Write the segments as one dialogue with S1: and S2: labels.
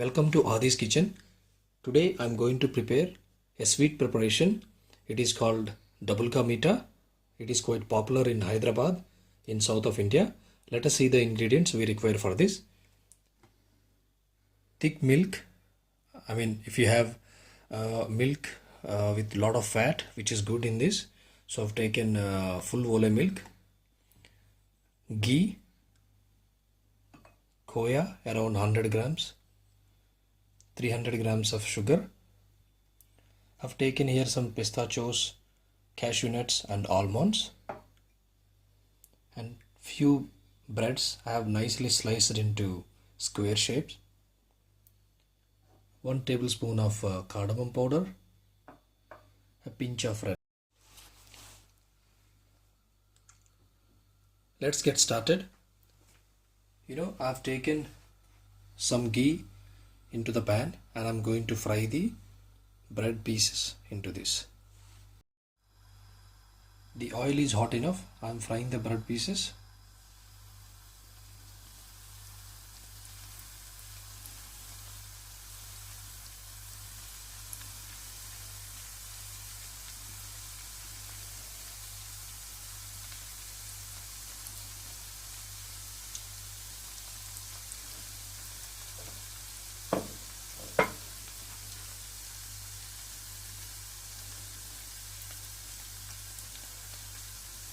S1: Welcome to Adi's kitchen. Today I'm going to prepare a sweet preparation. It is called double ka meetha. It is quite popular in Hyderabad in south of India. Let us see the ingredients we require for this. Thick milk. If you have milk with lot of fat, which is good in this. So I've taken full whole milk, ghee, Koya around 100 grams, 300 grams of sugar. I've taken here some pistachios, cashew nuts and almonds, and few breads I have nicely sliced into square shapes. 1 tablespoon of cardamom powder, a pinch of red. Let's get started. I've taken some ghee into the pan and I'm going to fry the bread pieces into this. The oil is hot enough. I'm frying the bread pieces.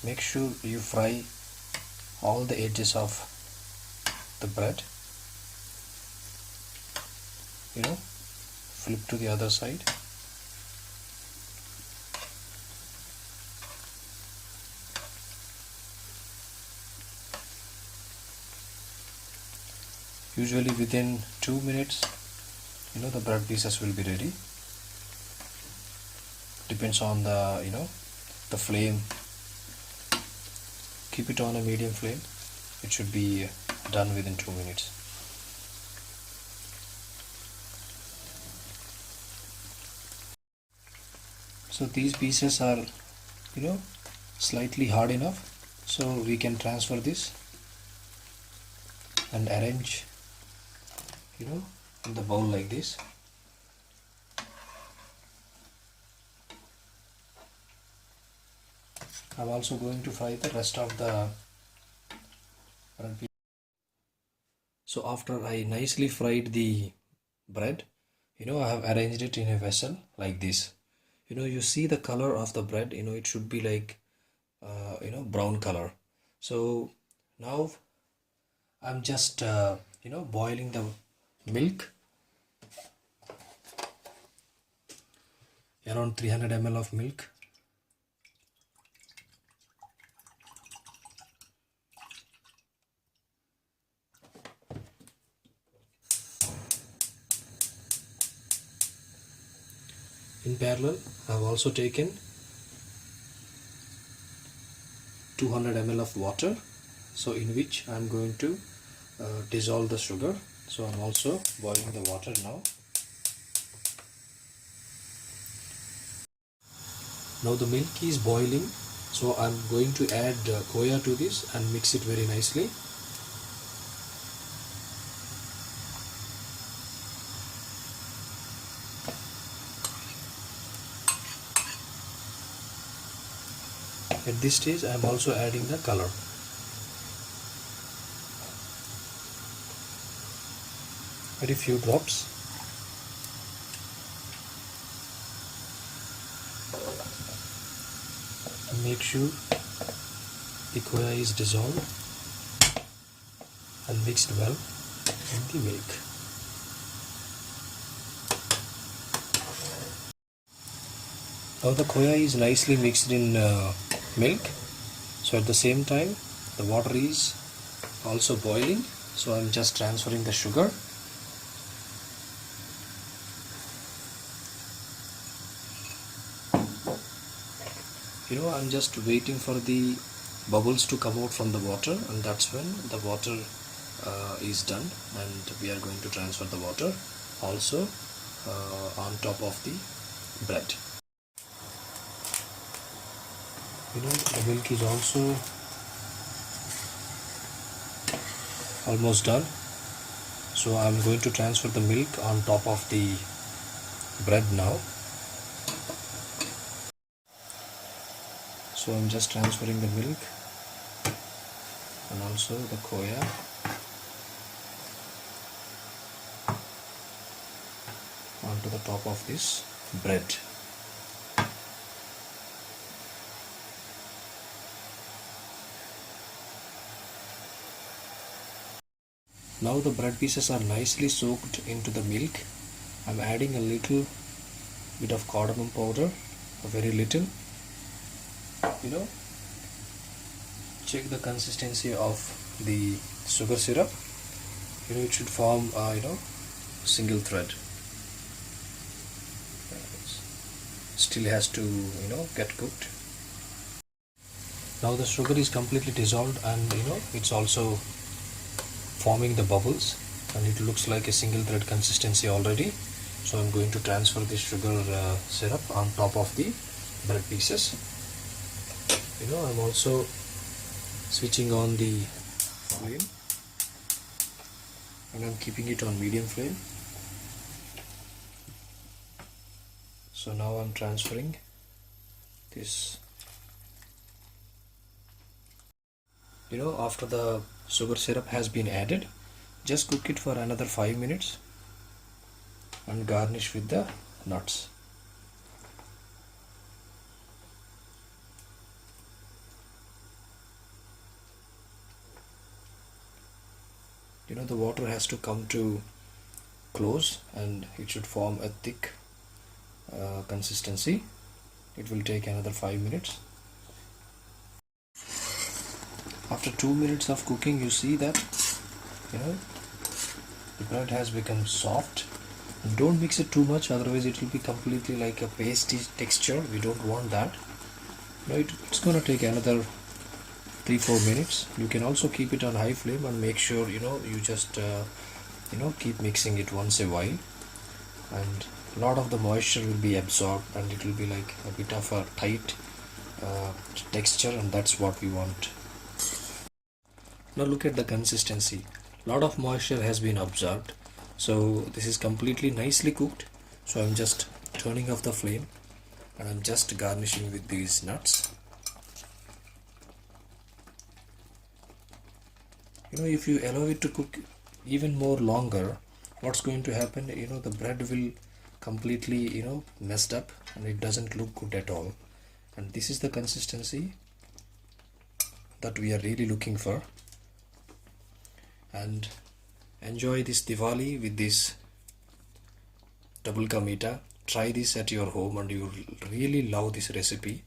S1: Make sure you fry all the edges of the bread. Flip to the other side. Usually within 2 minutes, the bread pieces will be ready. Depends on the flame. Keep it on a medium flame. It should be done within 2 minutes. So these pieces are slightly hard enough, so we can transfer this and arrange in the bowl like this. I'm also going to fry the rest of the bread. So after I nicely fried the bread, I have arranged it in a vessel like this. You see the color of the bread, it should be like brown color. So now I'm just boiling the milk, around 300 ml of milk. In parallel, I have also taken 200 ml of water, so in which I am going to dissolve the sugar. So I am also boiling the water now. Now the milk is boiling, so I am going to add Koya to this and mix it very nicely. At this stage, I am also adding the color. Very few drops. Make sure the Koya is dissolved and mixed well in the milk. Now the Koya is nicely mixed in milk, so at the same time the water is also boiling, so I'm just transferring the sugar. I'm just waiting for the bubbles to come out from the water, and that's when the water is done, and we are going to transfer the water also on top of the bread. The milk is also almost done. So I'm going to transfer the milk on top of the bread now. So I'm just transferring the milk and also the Koya. Onto the top of this bread. Now the bread pieces are nicely soaked into the milk. I'm adding a little bit of cardamom powder, a very little. Check the consistency of the sugar syrup. It should form single thread. Still has to get cooked. Now the sugar is completely dissolved, and it's also forming the bubbles, and it looks like a single thread consistency already. So I'm going to transfer the sugar syrup on top of the bread pieces. I'm also switching on the flame, and I'm keeping it on medium flame. So now I'm transferring this. After the sugar syrup has been added, just cook it for another 5 minutes and garnish with the nuts. The water has to come to close, and it should form a thick consistency. It will take another 5 minutes. After 2 minutes of cooking, you see that the bread has become soft. Don't mix it too much, otherwise it will be completely like a pasty texture. We don't want that. It's gonna take another 3-4 minutes. You can also keep it on high flame and make sure you just keep mixing it once a while, and a lot of the moisture will be absorbed, and it will be like a bit of a tight texture, and that's what we want. Now look at the consistency. A lot of moisture has been absorbed, so this is completely nicely cooked. So I'm just turning off the flame, and I'm just garnishing with these nuts. If you allow it to cook even more longer, what's going to happen, the bread will completely messed up, and it doesn't look good at all. And this is the consistency that we are really looking for. And enjoy this Diwali with this double ka meetha. Try this at your home, and you will really love this recipe.